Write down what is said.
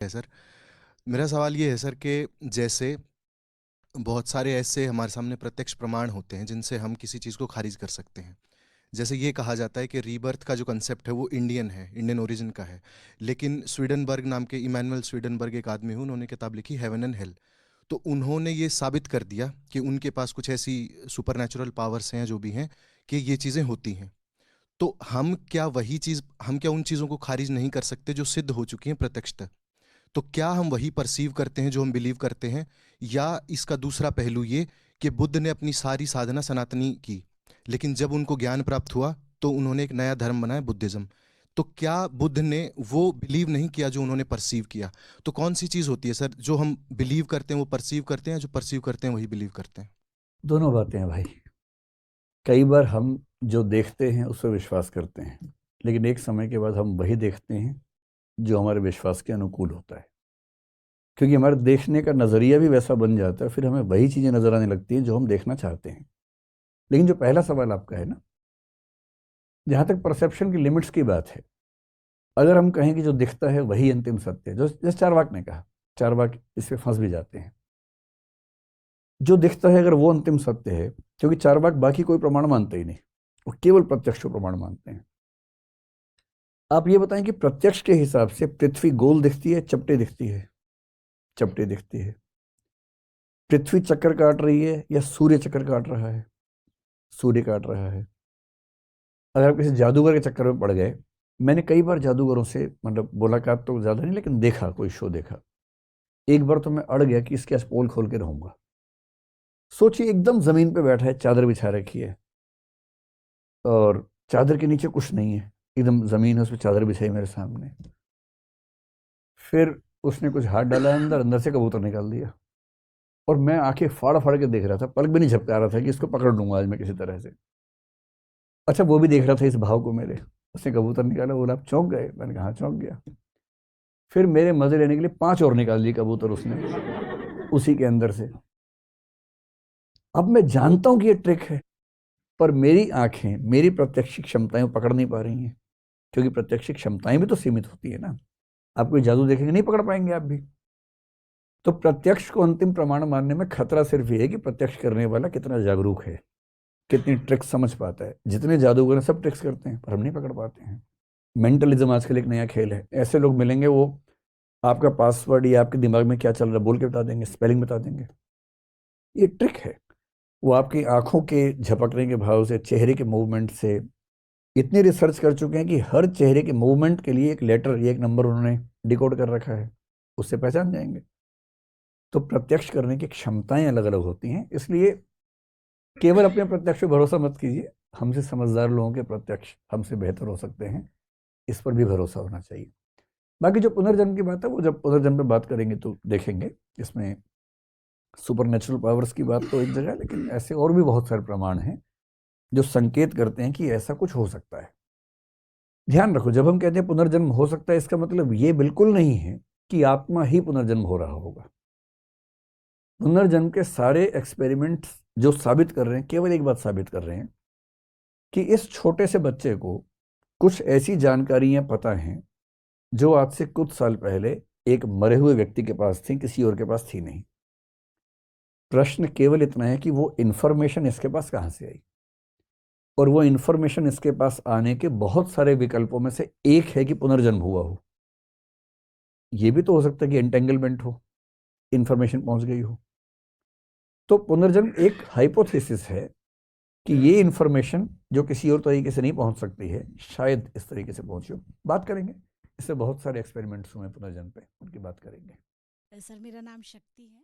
है सर। मेरा सवाल ये है सर कि जैसे बहुत सारे ऐसे हमारे सामने प्रत्यक्ष प्रमाण होते हैं जिनसे हम किसी चीज़ को खारिज कर सकते हैं। जैसे ये कहा जाता है कि रीबर्थ का जो कंसेप्ट है वो इंडियन है, इंडियन ओरिजिन का है। लेकिन स्वीडनबर्ग नाम के इमैनुअल स्वीडनबर्ग एक आदमी हुए, उन्होंने किताब लिखी हेवन एंड हेल। तो उन्होंने ये साबित कर दिया कि उनके पास कुछ ऐसी सुपरनैचुरल पावर्स हैं जो भी हैं कि ये चीज़ें होती हैं। तो हम क्या उन चीज़ों को खारिज नहीं कर सकते जो सिद्ध हो चुकी हैं प्रत्यक्षतः? तो क्या हम वही परसीव करते हैं जो हम बिलीव करते हैं, या इसका दूसरा पहलू ये कि बुद्ध ने अपनी सारी साधना सनातनी की, लेकिन जब उनको ज्ञान प्राप्त हुआ तो उन्होंने एक नया धर्म बनाया, बुद्धिज्म। तो क्या बुद्ध ने वो बिलीव नहीं किया जो उन्होंने परसीव किया? तो कौन सी चीज़ होती है सर, जो हम बिलीव करते हैं वो परसीव करते हैं, जो परसीव करते हैं वही बिलीव करते हैं? दोनों बातें हैं भाई। कई बार हम जो देखते हैं उस पर विश्वास करते हैं, लेकिन एक समय के बाद हम वही देखते हैं जो हमारे विश्वास के अनुकूल होता है, क्योंकि हमारे देखने का नज़रिया भी वैसा बन जाता है। फिर हमें वही चीज़ें नज़र आने लगती हैं जो हम देखना चाहते हैं। लेकिन जो पहला सवाल आपका है ना, जहाँ तक परसेप्शन की लिमिट्स की बात है, अगर हम कहें कि जो दिखता है वही अंतिम सत्य है, जो जैसे चारवाक ने कहा, चारवाक इस पे फंस भी जाते हैं। जो दिखता है अगर वो अंतिम सत्य है, क्योंकि चारवाक बाकी कोई प्रमाण मानते ही नहीं, वो केवल प्रत्यक्ष को प्रमाण मानते हैं। आप ये बताएं कि प्रत्यक्ष के हिसाब से पृथ्वी गोल दिखती है, चपटे दिखती है? चपटे दिखती है। पृथ्वी चक्कर काट रही है या सूर्य चक्कर काट रहा है? सूर्य काट रहा है। अगर आप किसी जादूगर के चक्कर में पड़ गए, मैंने कई बार जादूगरों से मतलब मुलाकात तो ज़्यादा नहीं, लेकिन देखा, कोई शो देखा। एक बार तो मैं अड़ गया कि इसके पोल खोल के रहूंगा। सोचिए, एकदम जमीन पे बैठा है, चादर बिछा रखी है, और चादर के नीचे कुछ नहीं है, एकदम जमीन है, उस पर चादर बिछाई मेरे सामने। फिर उसने कुछ हाथ डाला अंदर, अंदर से कबूतर निकाल दिया, और मैं आंखें फाड़ फाड़ के देख रहा था, पलक भी नहीं झपका रहा था कि इसको पकड़ लूंगा आज मैं किसी तरह से। अच्छा, वो भी देख रहा था इस भाव को मेरे। उसने कबूतर निकाला, बोला आप चौंक गए? मैंने कहा हाँ, चौंक गया। फिर मेरे मजे लेने के लिए 5 और निकाल लिए कबूतर उसने उसी के अंदर से। अब मैं जानता हूं कि ये ट्रिक है, पर मेरी आंखें, मेरी प्रत्यक्ष क्षमताएं पकड़ नहीं पा रही हैं, क्योंकि प्रत्यक्ष क्षमताएं भी तो सीमित होती है ना। आप कोई जादू देखेंगे, नहीं पकड़ पाएंगे आप भी। तो प्रत्यक्ष को अंतिम प्रमाण मानने में खतरा सिर्फ ये है कि प्रत्यक्ष करने वाला कितना जागरूक है, कितनी ट्रिक्स समझ पाता है। जितने जादूगर हैं सब ट्रिक्स करते हैं, पर हम नहीं पकड़ पाते हैं। मेंटलिज्म आजकल एक नया खेल है। ऐसे लोग मिलेंगे, वो आपका पासवर्ड या आपके दिमाग में क्या चल रहा है बोल के बता देंगे, स्पेलिंग बता देंगे। ये ट्रिक है। वो आपकी आंखों के झपकने के भाव से, चेहरे के मूवमेंट से इतनी रिसर्च कर चुके हैं कि हर चेहरे के मूवमेंट के लिए एक लेटर या एक नंबर उन्होंने डिकोड कर रखा है, उससे पहचान जाएंगे। तो प्रत्यक्ष करने की क्षमताएं अलग अलग होती हैं, इसलिए केवल अपने प्रत्यक्ष पे भरोसा मत कीजिए। हमसे समझदार लोगों के प्रत्यक्ष हमसे बेहतर हो सकते हैं, इस पर भी भरोसा होना चाहिए। बाकी जो पुनर्जन्म की बात है, वो जब पुनर्जन्म पे बात करेंगे तो देखेंगे। इसमें सुपर नेचुरल पावर्स की बात तो एक जगह है, लेकिन ऐसे और भी बहुत सारे प्रमाण हैं जो संकेत करते हैं कि ऐसा कुछ हो सकता है। ध्यान रखो, जब हम कहते हैं पुनर्जन्म हो सकता है, इसका मतलब ये बिल्कुल नहीं है कि आत्मा ही पुनर्जन्म हो रहा होगा। पुनर्जन्म के सारे एक्सपेरिमेंट्स जो साबित कर रहे हैं, केवल एक बात साबित कर रहे हैं कि इस छोटे से बच्चे को कुछ ऐसी जानकारियां पता हैं जो आज से कुछ साल पहले एक मरे हुए व्यक्ति के पास थी, किसी और के पास थी नहीं। प्रश्न केवल इतना है कि वो इंफॉर्मेशन इसके पास कहां से आई, और वो इंफॉर्मेशन इसके पास आने के बहुत सारे विकल्पों में से एक है कि पुनर्जन्म हुआ हो। ये भी तो हो सकता है कि एंटेंगलमेंट हो, इंफॉर्मेशन पहुंच गई हो। तो पुनर्जन्म एक हाइपोथेसिस है कि ये इंफॉर्मेशन जो किसी और तरीके से नहीं पहुंच सकती है, शायद इस तरीके से पहुंची हो। बात करेंगे, इससे बहुत सारे एक्सपेरिमेंट्स हुए पुनर्जन्म पे, उनकी बात करेंगे। सर, मेरा नाम शक्ति है।